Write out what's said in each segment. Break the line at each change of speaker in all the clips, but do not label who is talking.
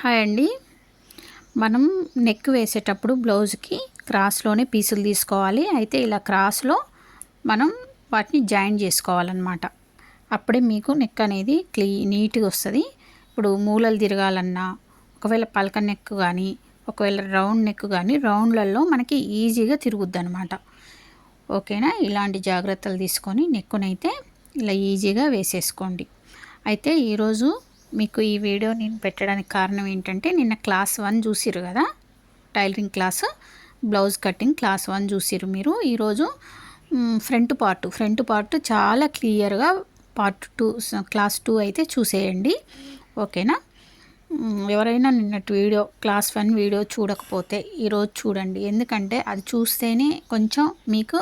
Hi అండి. మనం neck వేసేటప్పుడు బ్లౌజ్కి క్రాస్లోనే పీసులు తీసుకోవాలి. అయితే ఇలా క్రాస్లో మనం వాటిని జాయిన్ చేసుకోవాలన్నమాట. అప్పుడే మీకు నెక్ అనేది నీట్గా వస్తుంది. ఇప్పుడు మూలలు తిరగాలన్నా, ఒకవేళ పలక నెక్ కానీ, ఒకవేళ రౌండ్ నెక్ కానీ, రౌండ్లలో మనకి ఈజీగా తిరుగుద్ది అనమాట. ఓకేనా? ఇలాంటి జాగ్రత్తలు తీసుకొని నెక్కునైతే ఇలా ఈజీగా వేసేసుకోండి. అయితే ఈరోజు మీకు ఈ వీడియో నేను పెట్టడానికి కారణం ఏంటంటే, నిన్న క్లాస్ 1 చూసిరు కదా, tailoring class, blouse cutting class 1 చూసిరు మీరు. ఈరోజు ఫ్రంట్ పార్ట్ చాలా క్లియర్గా పార్ట్ 2 క్లాస్ 2 అయితే చూసేయండి. ఓకేనా? ఎవరైనా నిన్నటి వీడియో క్లాస్ 1 వీడియో చూడకపోతే ఈరోజు చూడండి. ఎందుకంటే అది చూస్తేనే కొంచెం మీకు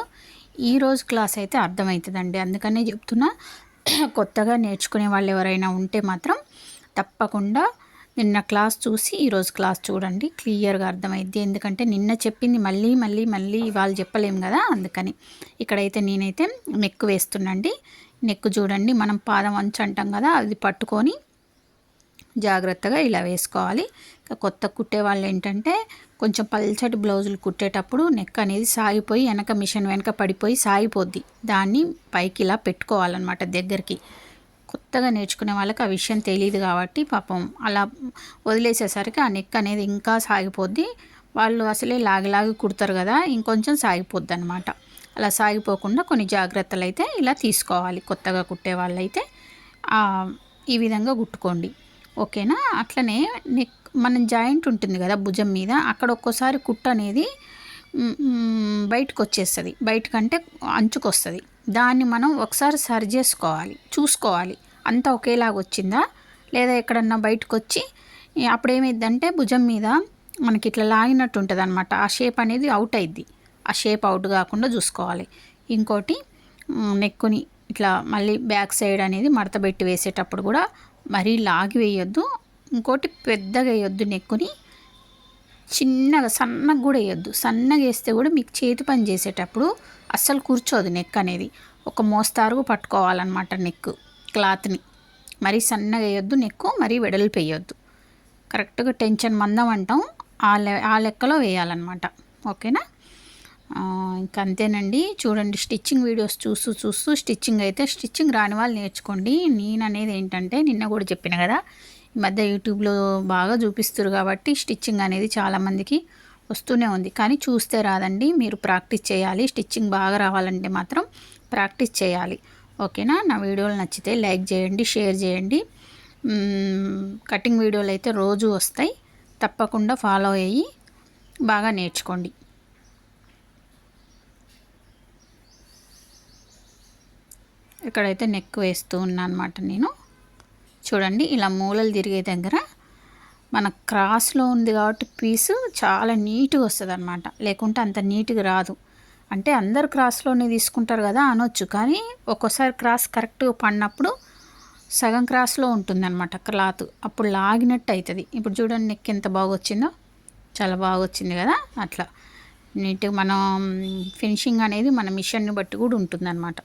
ఈరోజు క్లాస్ అయితే అర్థమవుతుందండి. అందుకనే చెప్తున్నా, కొత్తగా నేర్చుకునే వాళ్ళు ఎవరైనా ఉంటే మాత్రం తప్పకుండా నిన్న క్లాస్ చూసి ఈరోజు క్లాస్ చూడండి, క్లియర్గా అర్థమైద్ది. ఎందుకంటే నిన్న చెప్పింది మళ్ళీ ఇవాళ చెప్పలేము కదా, అందుకని. ఇక్కడైతే నేనైతే నెక్ వేస్తున్నాండి. నెక్ చూడండి, మనం పాదం అంచు అంటాం కదా, అది పట్టుకొని జాగ్రత్తగా ఇలా వేసుకోవాలి. కొత్త కుట్టే వాళ్ళు ఏంటంటే, కొంచెం పల్చటి బ్లౌజులు కుట్టేటప్పుడు నెక్ అనేది సాగిపోయి మిషన్ వెనక పడిపోయి సాగిపోద్ది. దాన్ని పైకి ఇలా పెట్టుకోవాలన్నమాట దగ్గరికి. కొత్తగా నేర్చుకునే వాళ్ళకి ఆ విషయం తెలియదు కాబట్టి పాపం అలా వదిలేసేసరికి ఆ నెక్ అనేది ఇంకా సాగిపోద్ది. వాళ్ళు అసలే లాగి కుడతారు కదా, ఇంకొంచెం సాగిపోద్ది అనమాట. అలా సాగిపోకుండా కొన్ని జాగ్రత్తలు అయితే ఇలా తీసుకోవాలి. కొత్తగా కుట్టే వాళ్ళైతే ఈ విధంగా కుట్టుకోండి. ఓకేనా? అట్లనే నెక్ మనం జాయింట్ ఉంటుంది కదా భుజం మీద, అక్కడ ఒక్కోసారి కుట్టు అనేది బయటకు వచ్చేస్తుంది, బయటకంటే అంచుకు వస్తుంది. దాన్ని మనం ఒకసారి సరి చేసుకోవాలి, చూసుకోవాలి అంతా ఒకేలాగా వచ్చిందా లేదా, ఎక్కడన్నా బయటకు వచ్చి అప్పుడు ఏమైందంటే భుజం మీద మనకి ఇట్లా లాగినట్టు ఉంటుంది అనమాట. ఆ షేప్ అనేది అవుట్ అయింది. ఆ షేప్ అవుట్ కాకుండా చూసుకోవాలి. ఇంకోటి, నెక్కుని ఇట్లా మళ్ళీ బ్యాక్ సైడ్ అనేది మడత పెట్టి వేసేటప్పుడు కూడా మరీ లాగి వేయొద్దు. ఇంకోటి, పెద్దగా వేయొద్దు నెక్కుని, చిన్నగా సన్నగా కూడా వేయొద్దు. సన్నగా వేస్తే కూడా మీకు చేతి పని చేసేటప్పుడు అస్సలు కూర్చోదు నెక్ అనేది. ఒక మోస్తారుగా పట్టుకోవాలన్నమాట నెక్ క్లాత్ని. మరీ సన్నగా వేయొద్దు నెక్కు, మరీ వెడల్పు వేయొద్దు. కరెక్ట్గా టెన్షన్ మందం అంటాం, ఆ లెక్కలో వేయాలన్నమాట. ఓకేనా? ఇంకా అంతేనండి. చూడండి, స్టిచ్చింగ్ వీడియోస్ చూస్తూ స్టిచ్చింగ్ రాని వాళ్ళు నేర్చుకోండి. నేను అనేది ఏంటంటే, నిన్న కూడా చెప్పిన కదా, ఈ మధ్య యూట్యూబ్లో బాగా చూపిస్తారు కాబట్టి స్టిచ్చింగ్ అనేది చాలామందికి వస్తూనే ఉంది. కానీ చూస్తే రాదండి, మీరు ప్రాక్టీస్ చేయాలి. స్టిచ్చింగ్ బాగా రావాలంటే మాత్రం ప్రాక్టీస్ చేయాలి. ఓకేనా? నా వీడియోలు నచ్చితే లైక్ చేయండి, షేర్ చేయండి. కటింగ్ వీడియోలు అయితే రోజు వస్తాయి, తప్పకుండా ఫాలో అయ్యి బాగా నేర్చుకోండి. ఇక్కడైతే నెక్ వేస్తూ ఉన్నా అనమాట నేను. చూడండి, ఇలా మూలలు తిరిగే దగ్గర మన క్రాస్లో ఉంది కాబట్టి పీసు చాలా నీట్గా వస్తుంది అనమాట. లేకుంటే అంత నీట్గా రాదు. అంటే అందరు క్రాస్లోనే తీసుకుంటారు కదా అనొచ్చు, కానీ ఒక్కోసారి క్రాస్ కరెక్ట్గా పడినప్పుడు సగం క్రాస్లో ఉంటుందన్నమాట క్లాత్, అప్పుడు లాగినట్టు అవుతుంది. ఇప్పుడు చూడండి నెక్ ఎంత బాగా వచ్చిందో, చాలా బాగా వచ్చింది కదా. అట్లా నీట్గా మనం ఫినిషింగ్ అనేది మన మిషన్ని బట్టి కూడా ఉంటుందన్నమాట.